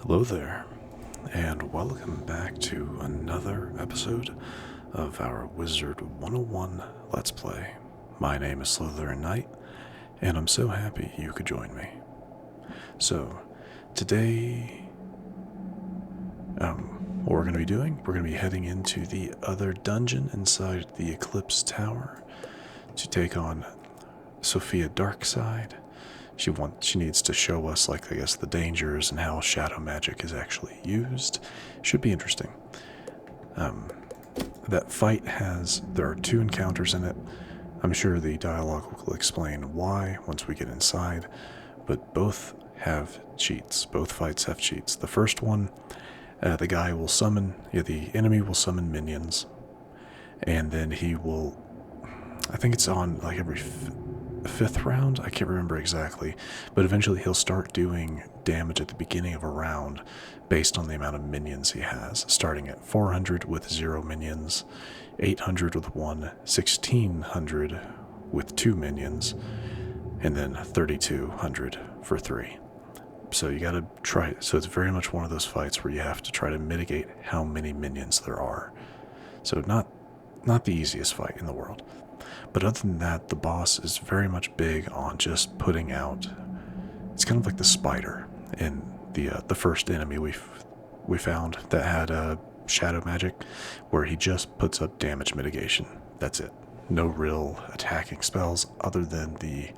Hello there, and welcome back to another episode of our Wizard101 Let's Play. My name is SlytherinKnight, and I'm so happy you could join me. So, today, what we're going to be doing, we're going to be heading into the other dungeon inside the Eclipse Tower to take on Sophia Darkside. She needs to show us, like, I guess, the dangers and how shadow magic is actually used. Should be interesting. That fight there are 2 encounters in it. I'm sure the dialogue will explain why once we get inside, but both have cheats. Both fights have cheats. The first one, the enemy will summon minions, and then he will, I think it's on like every 5th round, I can't remember exactly, but eventually he'll start doing damage at the beginning of a round based on the amount of minions he has, starting at 400 with 0 minions, 800 with 1, 1600 with 2 minions, and then 3200 for 3. So you gotta try, so it's very much one of those fights where you have to try to mitigate how many minions there are. So not the easiest fight in the world. But other than that, the boss is very much big on just putting out. It's kind of like the spider in the first enemy we found that had shadow magic, where he just puts up damage mitigation. That's it. No real attacking spells other than the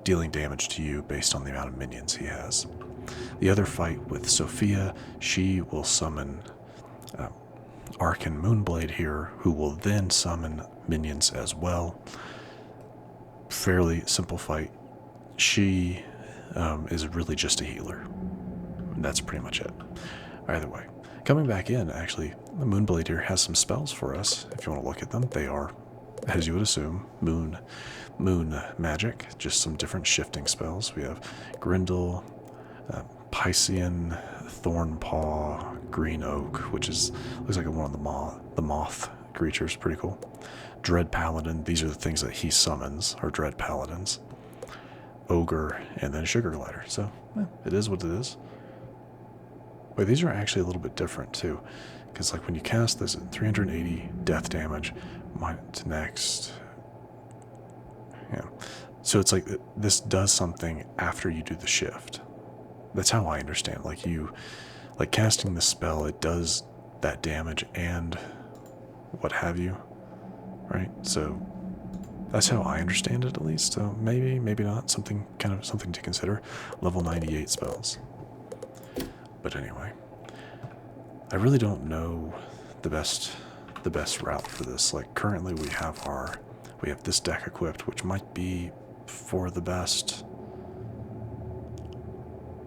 dealing damage to you based on the amount of minions he has. The other fight with Sophia, she will summon Arcan Moonblade here, who will then summon minions as well. Fairly simple fight. She is really just a healer. That's pretty much it. Either way. Coming back in, actually, the Moonblade here has some spells for us, if you want to look at them. They are, as you would assume, moon magic, just some different shifting spells. We have Grendel, Piscean, Thornpaw, Green Oak, which looks like one of the moth creatures, pretty cool. Dread Paladin, these are the things that he summons, or Dread Paladins. Ogre, and then Sugar Glider. So, it is what it is. Wait, these are actually a little bit different too, because like when you cast this at 380 death damage, to next. Yeah. So it's like this does something after you do the shift. That's how I understand. Like casting the spell, it does that damage and what have you, right? So that's how I understand it, at least. So maybe not. Something to consider. Level 98 spells. But anyway, I really don't know the best route for this. Like currently, we have this deck equipped, which might be for the best.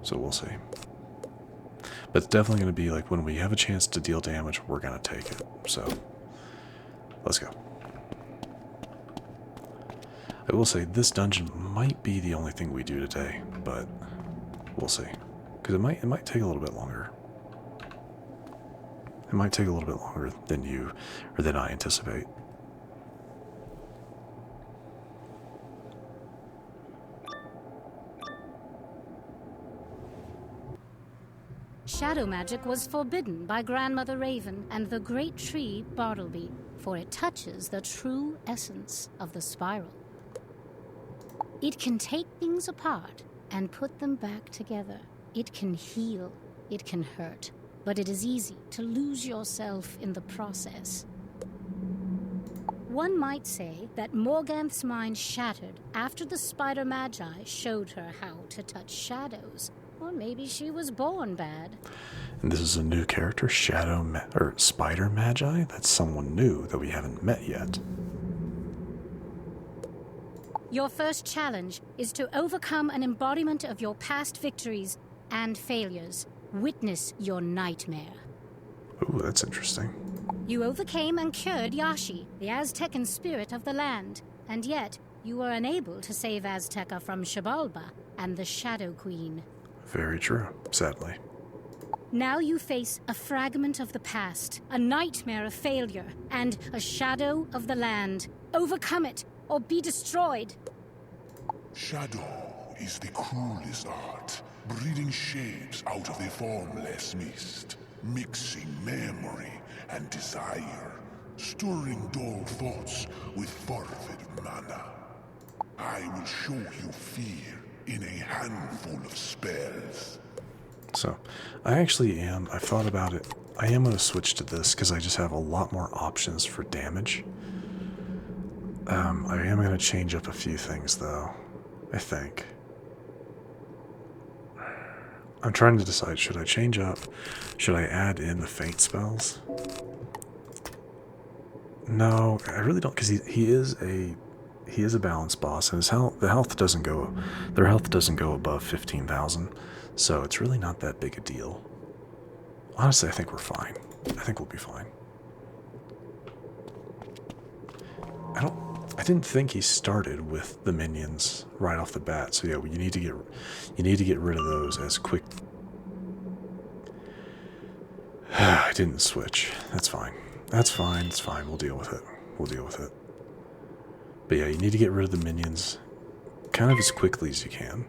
So we'll see. But it's definitely going to be like when we have a chance to deal damage, we're going to take it. So, let's go. I will say this dungeon might be the only thing we do today, but we'll see. Because it might take a little bit longer. It might take a little bit longer than I anticipate. Shadow magic was forbidden by Grandmother Raven and the great tree Bartleby, for it touches the true essence of the spiral. It can take things apart and put them back together. It can heal, it can hurt, but it is easy to lose yourself in the process. One might say that Morganth's mind shattered after the Spider Magi showed her how to touch shadows. Or maybe she was born bad. And this is a new character, Spider Magi? That's someone new that we haven't met yet. Your first challenge is to overcome an embodiment of your past victories and failures. Witness your nightmare. Ooh, that's interesting. You overcame and cured Yashi, the Aztecan spirit of the land, and yet you were unable to save Azteca from Xibalba and the Shadow Queen. Very true, sadly. Now you face a fragment of the past, a nightmare of failure, and a shadow of the land. Overcome it, or be destroyed. Shadow is the cruelest art, breeding shapes speaks out of a formless mist, mixing memory and desire, stirring dull thoughts with fervid mana. I will show you fear in a handful of spells. So, I've thought about it. I am going to switch to this because I just have a lot more options for damage. I am going to change up a few things though, I think. I'm trying to decide, should I change up? Should I add in the fate spells? No, I really don't, because he is a balanced boss, and their health doesn't go above 15,000, so it's really not that big a deal. Honestly, I think we're fine. I think we'll be fine. I didn't think he started with the minions right off the bat, so yeah, you need to get rid of those as quick. I didn't switch. That's fine. That's fine. It's fine. We'll deal with it. We'll deal with it. But yeah, you need to get rid of the minions kind of as quickly as you can.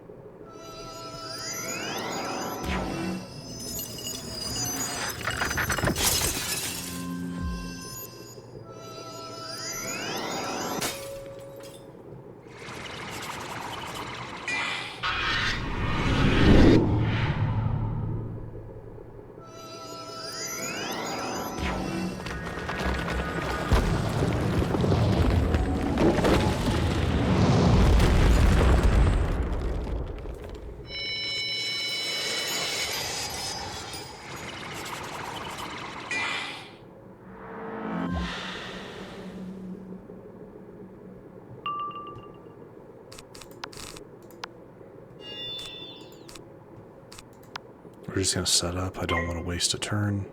We're just going to set up. I don't want to waste a turn.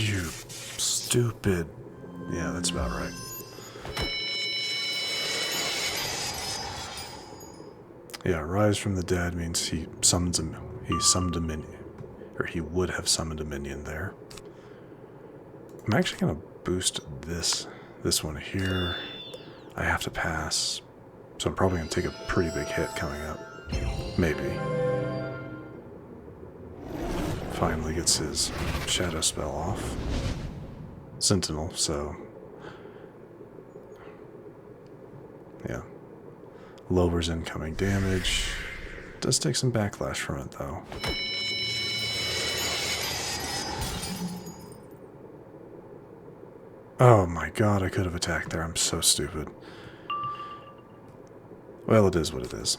You stupid. Yeah, that's about right. Yeah, rise from the dead means he summoned a minion, or he would have summoned a minion there. I'm actually gonna boost this one here. I have to pass, so I'm probably gonna take a pretty big hit coming up. Maybe. Finally gets his shadow spell off. Sentinel, so yeah. Lowers incoming damage. Does take some backlash from it though. Oh my god, I could have attacked there. I'm so stupid. Well, it is what it is.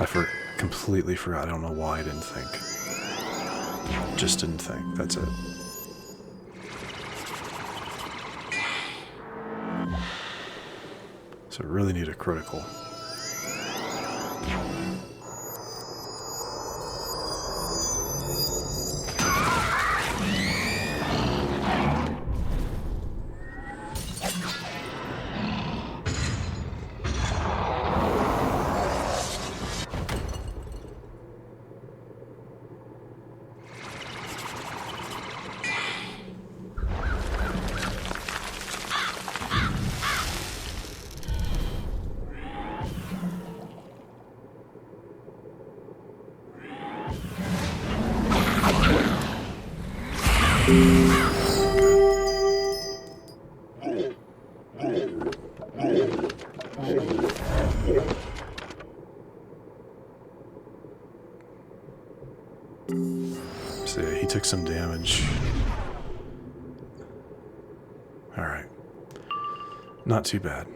I completely forgot. I don't know why I didn't think. Just didn't think. That's it. So I really need a critical. So yeah, he took some damage. Alright. Not too bad.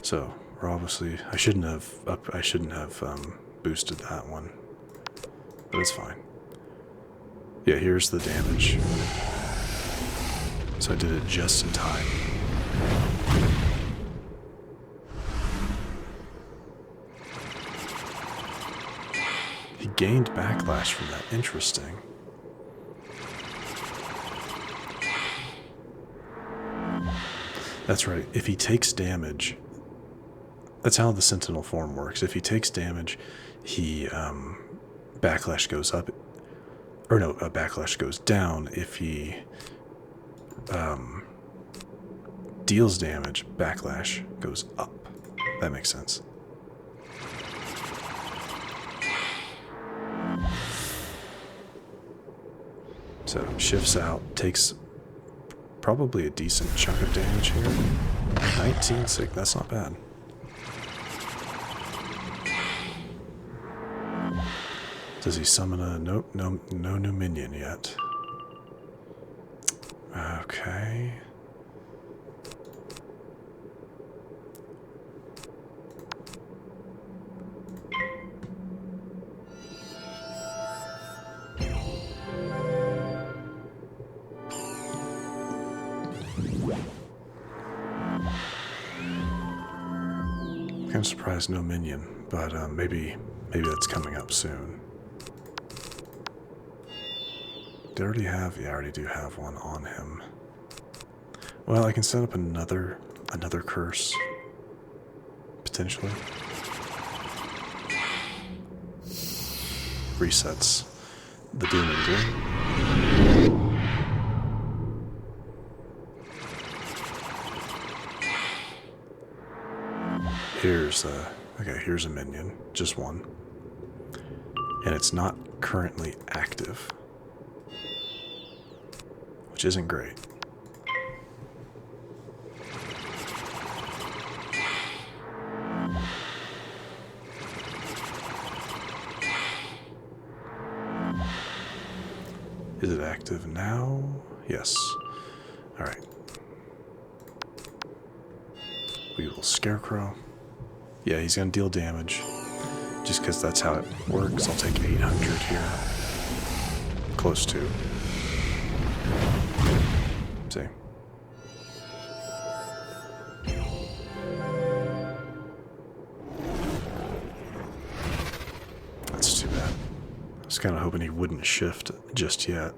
So, we're obviously I shouldn't have boosted that one. But it's fine. Yeah, here's the damage. So I did it just in time. He gained backlash from that. Interesting. That's right. If he takes damage, that's how the Sentinel form works. If he takes damage, he backlash goes up, or no, backlash goes down. If he deals damage, backlash goes up. That makes sense. So shifts out, takes probably a decent chunk of damage here. 19 sick, that's not bad. Does he summon a... Nope, no new minion yet. Okay. I'm surprised no minion, but maybe that's coming up soon. Do I already have? Yeah, I already do have one on him. Well, I can set up another curse, potentially. Resets the doom and gloom. Here's here's a minion, just one. And it's not currently active, which isn't great. Is it active now? Yes. Alright. We will Scarecrow. Yeah, he's going to deal damage. Just because that's how it works. I'll take 800 here. Close to. See. That's too bad. I was kind of hoping he wouldn't shift just yet.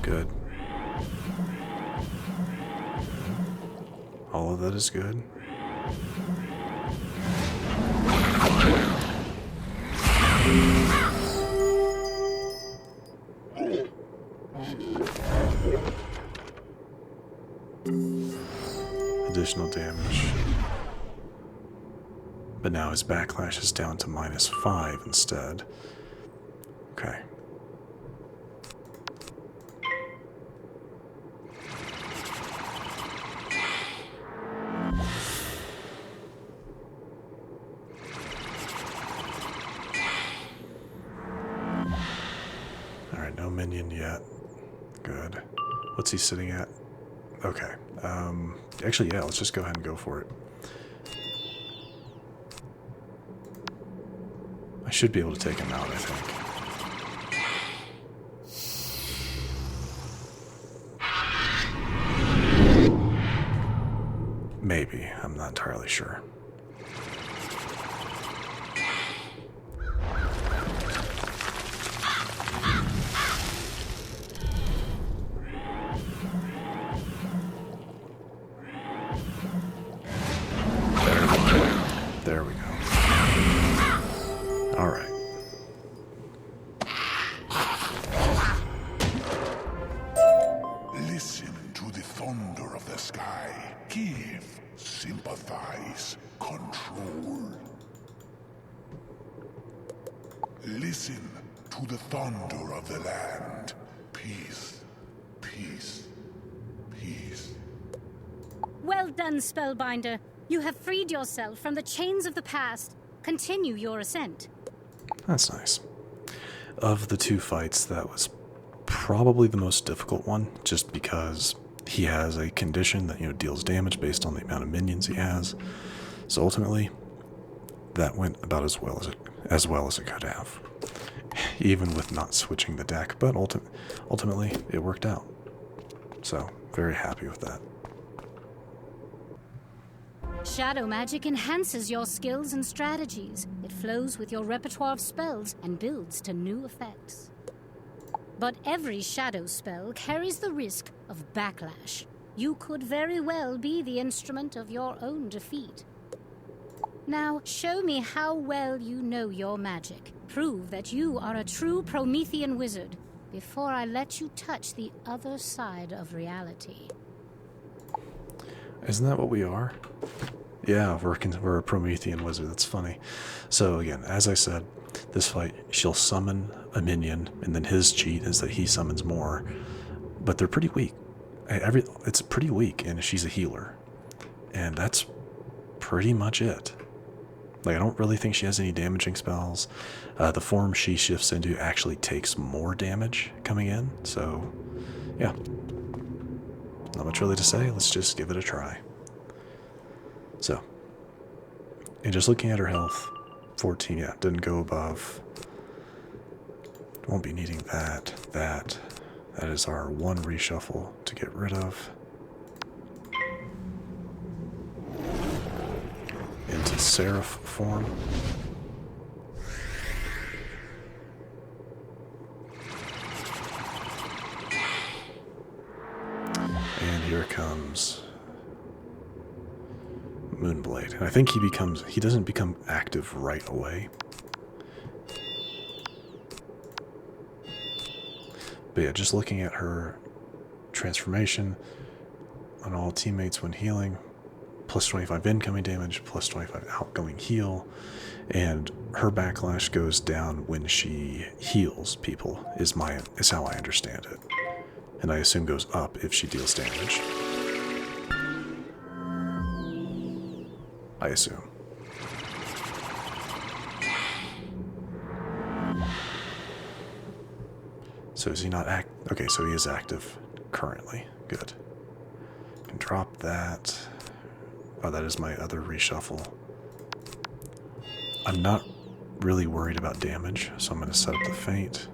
Good. All of that is good. Additional damage. But now his backlash is down to -5 instead. Okay. Alright, no minion yet. Good. What's he sitting at? Okay. Actually, yeah, let's just go ahead and go for it. I should be able to take him out, I think. Maybe. I'm not entirely sure. There we go. All right. Listen to the thunder of the sky. Give, sympathize, control. Listen to the thunder of the land. Peace, peace, peace. Well done, Spellbinder. You have freed yourself from the chains of the past. Continue your ascent. That's nice. Of the two fights, that was probably the most difficult one, just because he has a condition that, deals damage based on the amount of minions he has. So ultimately, that went about as well as it could have. even with not switching the deck, but ultimately it worked out. So, very happy with that. Shadow magic enhances your skills and strategies. It flows with your repertoire of spells and builds to new effects. But every shadow spell carries the risk of backlash. You could very well be the instrument of your own defeat. Now, show me how well you know your magic. Prove that you are a true Promethean wizard before I let you touch the other side of reality. Isn't that what we are? Yeah, we're a Promethean wizard. That's funny. So again, as I said, this fight, she'll summon a minion, and then his cheat is that he summons more. But they're pretty weak. It's pretty weak, and she's a healer. And that's pretty much it. Like, I don't really think she has any damaging spells. The form she shifts into actually takes more damage coming in. So, yeah. Not much really to say. Let's just give it a try. So, and just looking at her health, 14, yeah, didn't go above. Won't be needing that. That is our one reshuffle to get rid of. Into Seraph form. And here comes Moonblade. And I think he doesn't become active right away. But yeah, just looking at her transformation on all teammates when healing, plus 25 incoming damage, plus 25 outgoing heal, and her backlash goes down when she heals people, is how I understand it. And I assume goes up if she deals damage. I assume. So is he not okay, so he is active currently. Good. Can drop that. Oh, that is my other reshuffle. I'm not really worried about damage, so I'm going to set up the feint.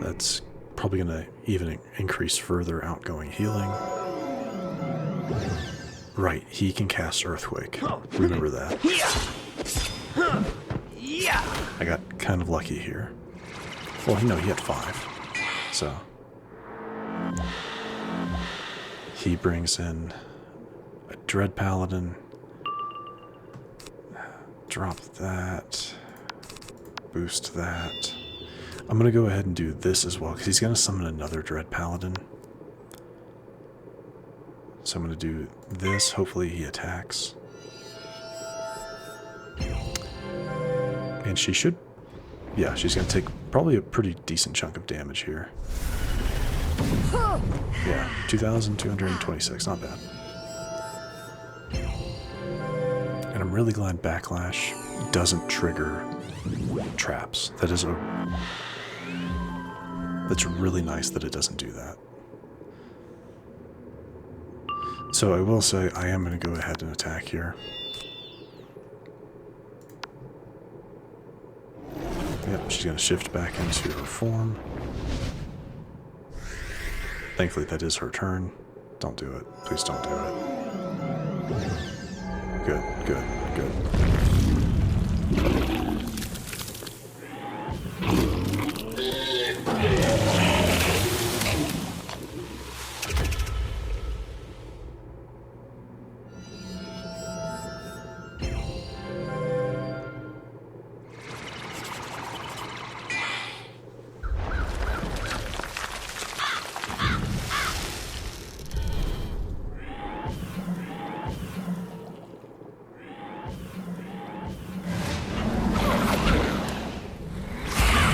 That's probably going to even increase further outgoing healing. Right, he can cast Earthquake. Remember that. I got kind of lucky here. Well, no, he had 5. So he brings in a Dread Paladin. Drop that. Boost that. I'm going to go ahead and do this as well, because he's going to summon another Dread Paladin. So I'm going to do this. Hopefully he attacks. And she should... Yeah, she's going to take probably a pretty decent chunk of damage here. Yeah, 2,226. Not bad. And I'm really glad Backlash doesn't trigger traps. That's really nice that it doesn't do that. So I will say I am going to go ahead and attack here. Yep, she's going to shift back into her form. Thankfully that is her turn. Don't do it. Please don't do it. Good, good, good.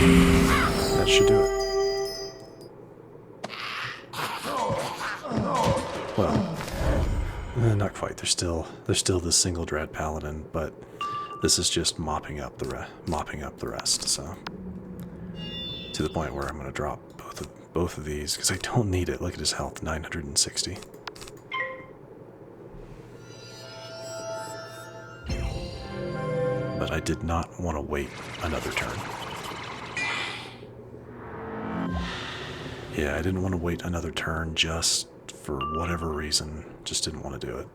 That should do it. Well, not quite. There's still the single Dread Paladin, but this is just mopping up the rest. So to the point where I'm going to drop both of these because I don't need it. Look at his health, 960. but I did not want to wait another turn. Yeah, I didn't want to wait another turn just for whatever reason. Just didn't want to do it.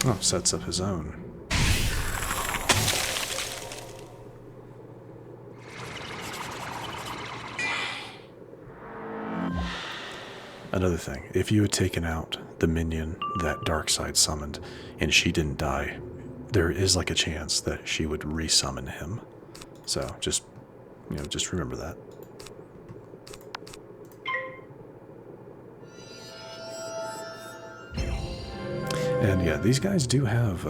Oh, sets up his own. Another thing, if you had taken out the minion that Darkseid summoned and she didn't die, there is like a chance that she would resummon him. So just, you know, just remember that. And yeah, these guys do have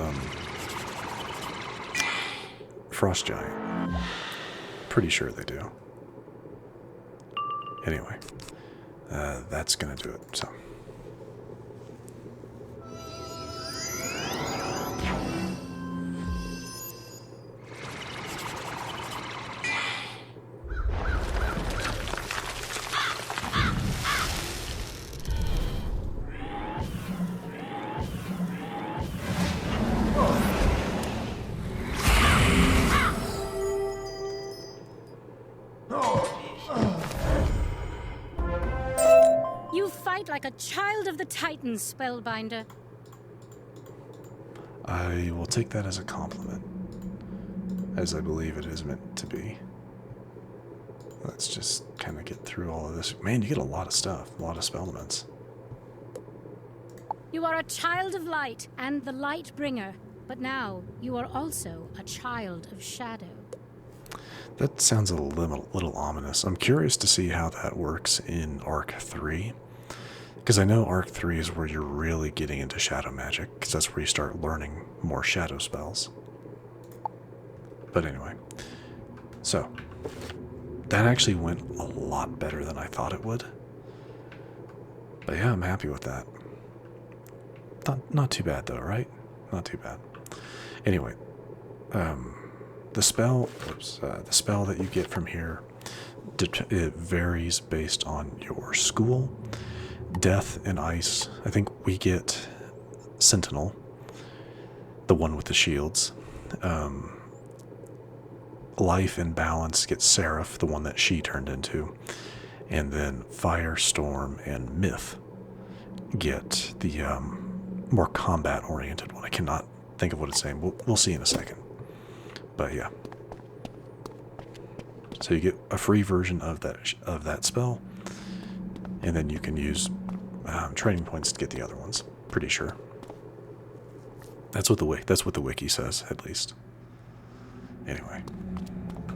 Frost Giant. Pretty sure they do. Anyway, that's gonna do it. So. Like a child of the Titans, Spellbinder. I will take that as a compliment, as I believe it is meant to be. Let's just kind of get through all of this. Man, you get a lot of stuff, a lot of spell elements. You are a child of light and the light bringer, but now you are also a child of shadow. That sounds a little ominous. I'm curious to see how that works in Arc 3. Because I know Arc 3 is where you're really getting into shadow magic, because that's where you start learning more shadow spells. But anyway, so that actually went a lot better than I thought it would. But yeah, I'm happy with that. Not too bad though, right? Not too bad. Anyway, the spell that you get from here, it varies based on your school. Death and Ice, I think we get Sentinel, the one with the shields. Life and Balance get Seraph, the one that she turned into. And then Fire, Storm, and Myth get the more combat-oriented one. I cannot think of what it's saying. We'll see in a second. But yeah. So you get a free version of that spell, and then you can use training points to get the other ones. Pretty sure. That's what the wiki says, at least. Anyway,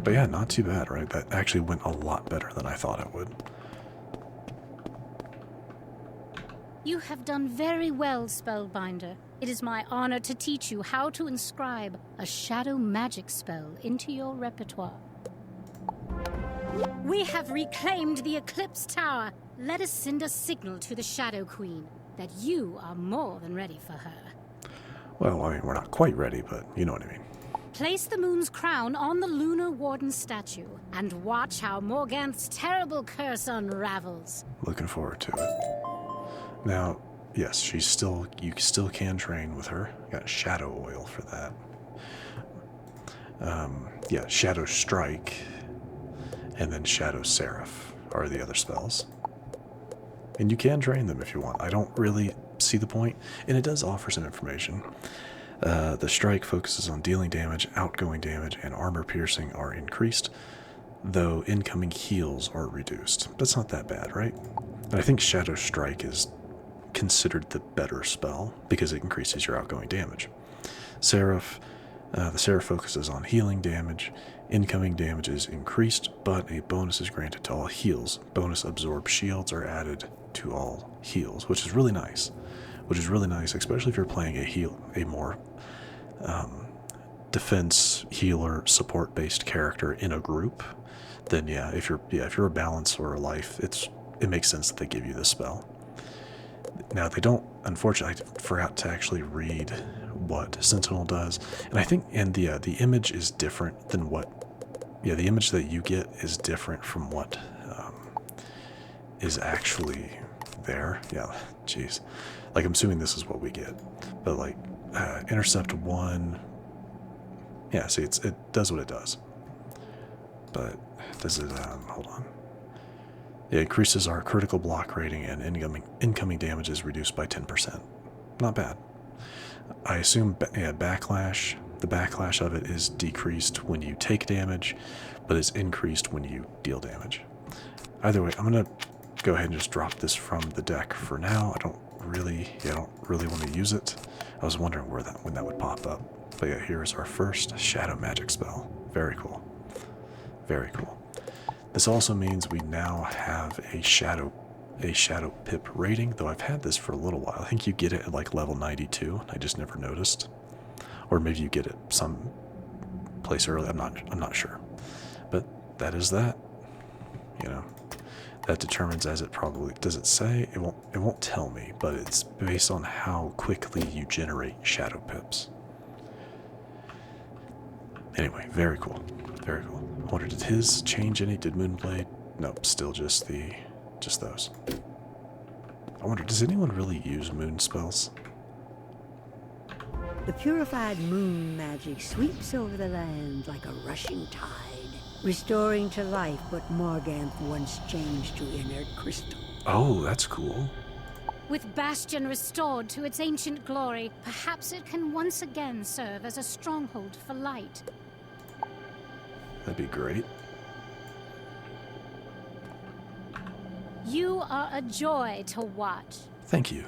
but yeah, not too bad, right? That actually went a lot better than I thought it would. You have done very well, Spellbinder. It is my honor to teach you how to inscribe a shadow magic spell into your repertoire. We have reclaimed the Eclipse Tower. Let us send a signal to the Shadow Queen that you are more than ready for her. Well, I mean, we're not quite ready, but you know what I mean. Place the moon's crown on the Lunar Warden statue and watch how Morganth's terrible curse unravels. Looking forward to it. Now, yes, you still can train with her. Got Shadow Oil for that. Yeah, Shadow Strike, and then Shadow Seraph are the other spells. And you can train them if you want. I don't really see the point, and it does offer some information. The Strike focuses on dealing damage, outgoing damage, and armor piercing are increased, though incoming heals are reduced. That's not that bad, right? And I think Shadow Strike is considered the better spell because it increases your outgoing damage. Seraph, the Seraph focuses on healing damage. Incoming damage is increased, but a bonus is granted to all heals. Bonus absorb shields are added to all heals, which is really nice. Especially if you're playing a more defense, healer, support-based character in a group. Then yeah, if you're a balance or a life, it makes sense that they give you this spell. Now they don't. Unfortunately, I forgot to actually read what Sentinel does, and I think the image is different than what. Yeah, the image that you get is different from what is actually there. Yeah, jeez. Like, I'm assuming this is what we get. But, like, intercept 1. Yeah, see, it does what it does. But does it, hold on. It increases our critical block rating and incoming damage is reduced by 10%. Not bad. I assume, yeah, backlash. The backlash of it is decreased when you take damage, but it's increased when you deal damage. Either way, I'm going to go ahead and just drop this from the deck for now. I don't really want to use it. I was wondering when that would pop up. But yeah, here's our first shadow magic spell. Very cool. Very cool. This also means we now have a shadow pip rating, though I've had this for a little while. I think you get it at like level 92. I just never noticed. Or maybe you get it some place early. I'm not sure. But that is that. You know, that determines, as it probably does it say, it won't tell me, but it's based on how quickly you generate shadow pips. Anyway, very cool. Very cool. I wonder, did his change any? Did Moonblade? Nope, still just those. I wonder, does anyone really use moon spells? The purified moon magic sweeps over the land like a rushing tide, restoring to life what Morganth once changed to inert crystal. Oh, that's cool. With Bastion restored to its ancient glory, perhaps it can once again serve as a stronghold for light. That'd be great. You are a joy to watch. Thank you.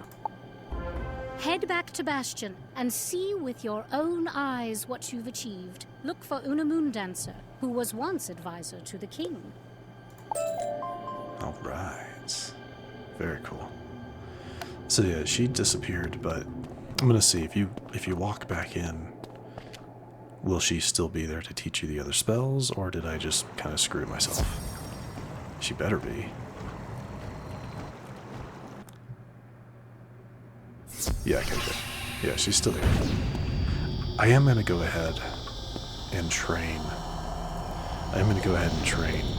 Head back to Bastion and see with your own eyes what you've achieved. Look for Una Moondancer, who was once advisor to the king. All right. Very cool. So yeah, she disappeared, but I'm gonna see if you walk back in, will she still be there to teach you the other spells, or did I just kind of screw myself? She better be. Yeah, okay, good. Yeah, she's still here. I am gonna go ahead and train.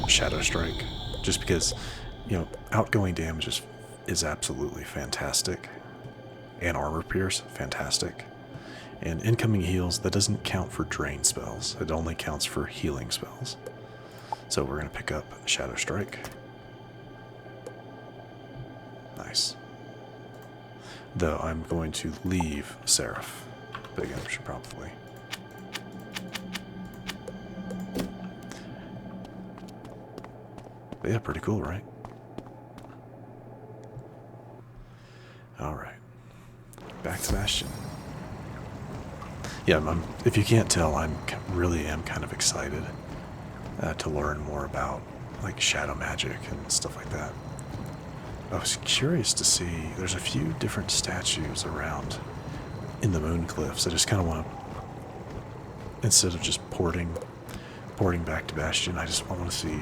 Shadow Strike, just because, you know, outgoing damage is absolutely fantastic, and armor pierce, fantastic. And incoming heals, that doesn't count for drain spells. It only counts for healing spells. So we're going to pick up Shadow Strike. Nice. Though I'm going to leave Seraph. But again, I should probably. But yeah, pretty cool, right? Alright. Back to Bastion. Yeah, if you can't tell, I really am kind of excited to learn more about, like, shadow magic and stuff like that. I was curious to see, there's a few different statues around in the Moon Cliffs. I just kind of want to, instead of just porting back to Bastion, I want to see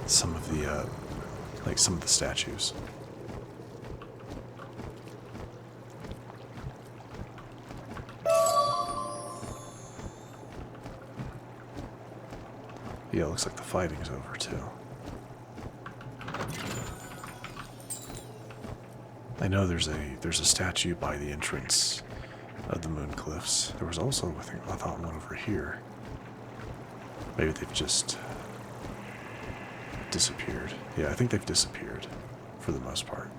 some of the, some of the statues. Yeah, it looks like the fighting's over, too. I know there's a statue by the entrance of the Moon Cliffs. There was also, I thought, one over here. Maybe they've just disappeared. Yeah, I think they've disappeared for the most part.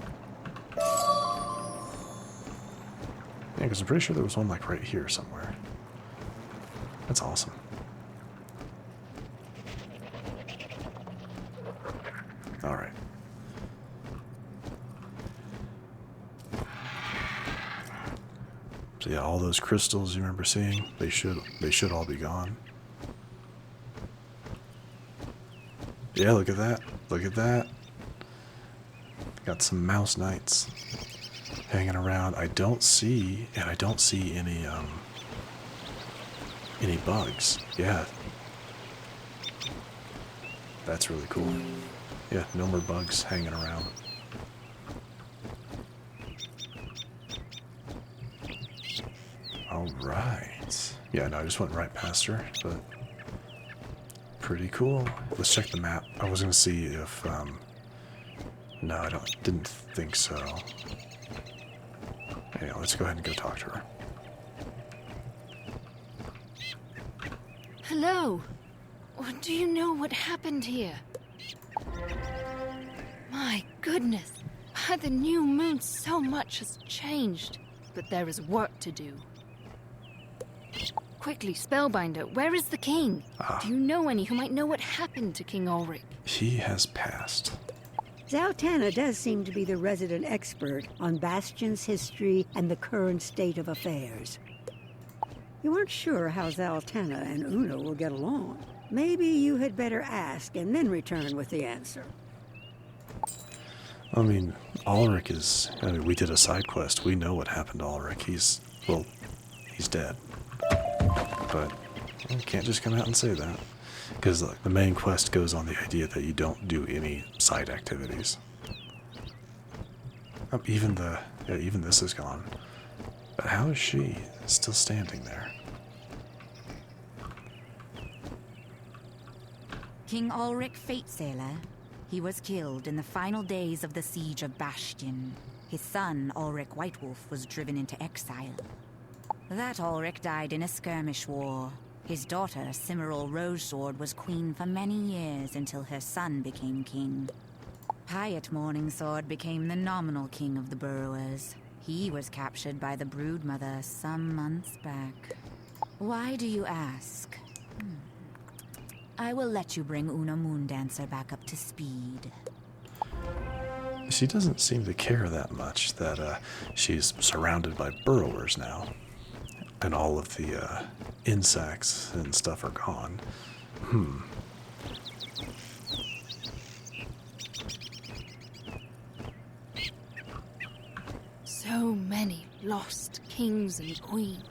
Yeah, because I'm pretty sure there was one, like, right here somewhere. That's awesome. Alright. So yeah, all those crystals you remember seeing, they should all be gone. Yeah, look at that. Look at that. Got some mouse knights hanging around. I don't see any bugs. Yeah. That's really cool. Yeah, no more bugs hanging around. Alright. Yeah, no, I just went right past her, but pretty cool. Let's check the map. I was gonna see if, no, didn't think so. Yeah, let's go ahead and go talk to her. Hello. Do you know what happened here? My goodness. By the new moon, so much has changed. But there is work to do. Quickly, Spellbinder, where is the king? Do you know any who might know what happened to King Ulrich? He has passed. Zaltanna does seem to be the resident expert on Bastion's history and the current state of affairs. You aren't sure how Zaltanna and Una will get along. Maybe you had better ask and then return with the answer. I mean, Ulrich is... I mean, we did a side quest. We know what happened to Ulrich. He's dead. But you can't just come out and say that. Because the main quest goes on the idea that you don't do any side activities. Even this is gone. But how is she still standing there? King Ulrich Fatesailor. He was killed in the final days of the siege of Bastion. His son, Ulrich Whitewolf, was driven into exile. That Ulrich died in a skirmish war. His daughter, Cimmeril Rogesword, was queen for many years until her son became king. Piet Morningsword became the nominal king of the Burrowers. He was captured by the Broodmother some months back. Why do you ask? I will let you bring Una Moondancer back up to speed. She doesn't seem to care that much that she's surrounded by burrowers now. And all of the insects and stuff are gone. So many lost kings and queens.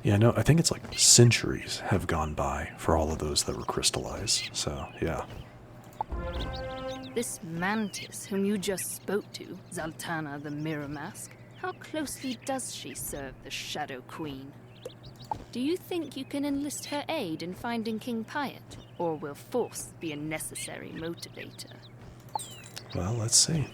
Yeah, no, I think it's like centuries have gone by for all of those that were crystallized. So, yeah. This mantis whom you just spoke to, Zaltanna the Mirror Mask, how closely does she serve the Shadow Queen? Do you think you can enlist her aid in finding King Piet, or will force be a necessary motivator? Well, let's see.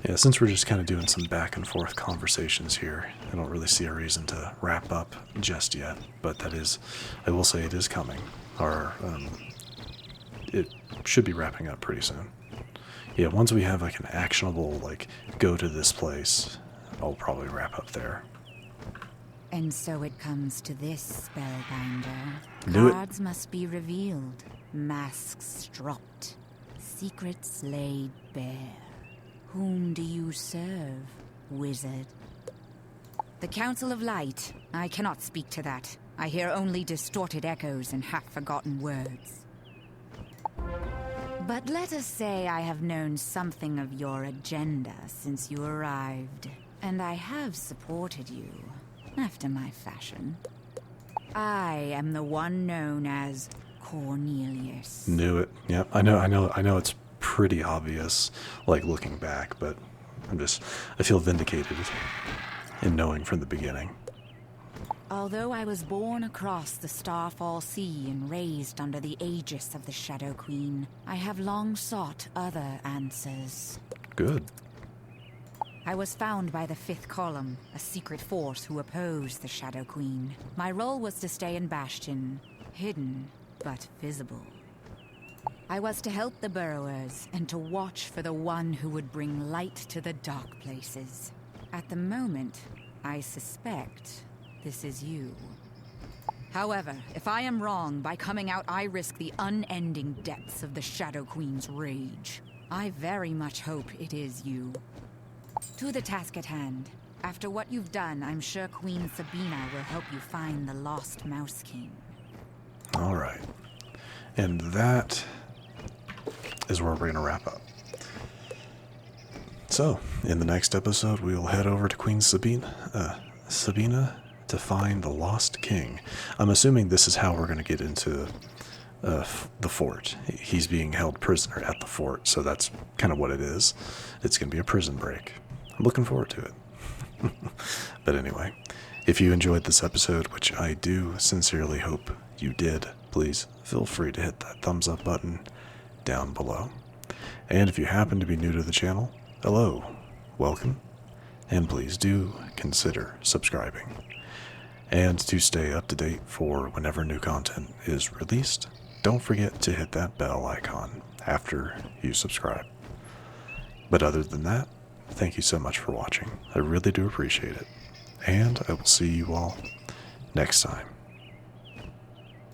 Yeah, since we're just kind of doing some back and forth conversations here, I don't really see a reason to wrap up just yet, but that is, I will say it is coming, or it should be wrapping up pretty soon. Yeah, once we have like an actionable, like, go to this place, I'll probably wrap up there. And so it comes to this, Spellbinder. Knew it. Cards must be revealed, masks dropped, secrets laid bare. Whom do you serve, wizard? The Council of Light. I cannot speak to that. I hear only distorted echoes and half-forgotten words. But let us say I have known something of your agenda since you arrived, and I have supported you, after my fashion. I am the one known as Cornelius. Knew it. Yep, I know it's pretty obvious, like, looking back, but I feel vindicated in knowing from the beginning. Although I was born across the Starfall Sea and raised under the aegis of the Shadow Queen, I have long sought other answers. Good. I was found by the Fifth Column, a secret force who opposed the Shadow Queen. My role was to stay in Bastion, hidden but visible. I was to help the Burrowers and to watch for the one who would bring light to the dark places. At the moment, I suspect this is you. However, if I am wrong, by coming out I risk the unending depths of the Shadow Queen's rage. I very much hope it is you. To the task at hand. After what you've done, I'm sure Queen Sabina will help you find the lost Mouse King. Alright. And that is where we're going to wrap up. So, in the next episode, we will head over to Queen Sabina to find the Lost King. I'm assuming this is how we're going to get into the fort. He's being held prisoner at the fort, so that's kind of what it is. It's going to be a prison break. I'm looking forward to it. But anyway, if you enjoyed this episode, which I do sincerely hope you did, please feel free to hit that thumbs up button down below. And if you happen to be new to the channel, hello, welcome, and please do consider subscribing. And to stay up to date for whenever new content is released, don't forget to hit that bell icon after you subscribe. But other than that, thank you so much for watching. I really do appreciate it. And I will see you all next time.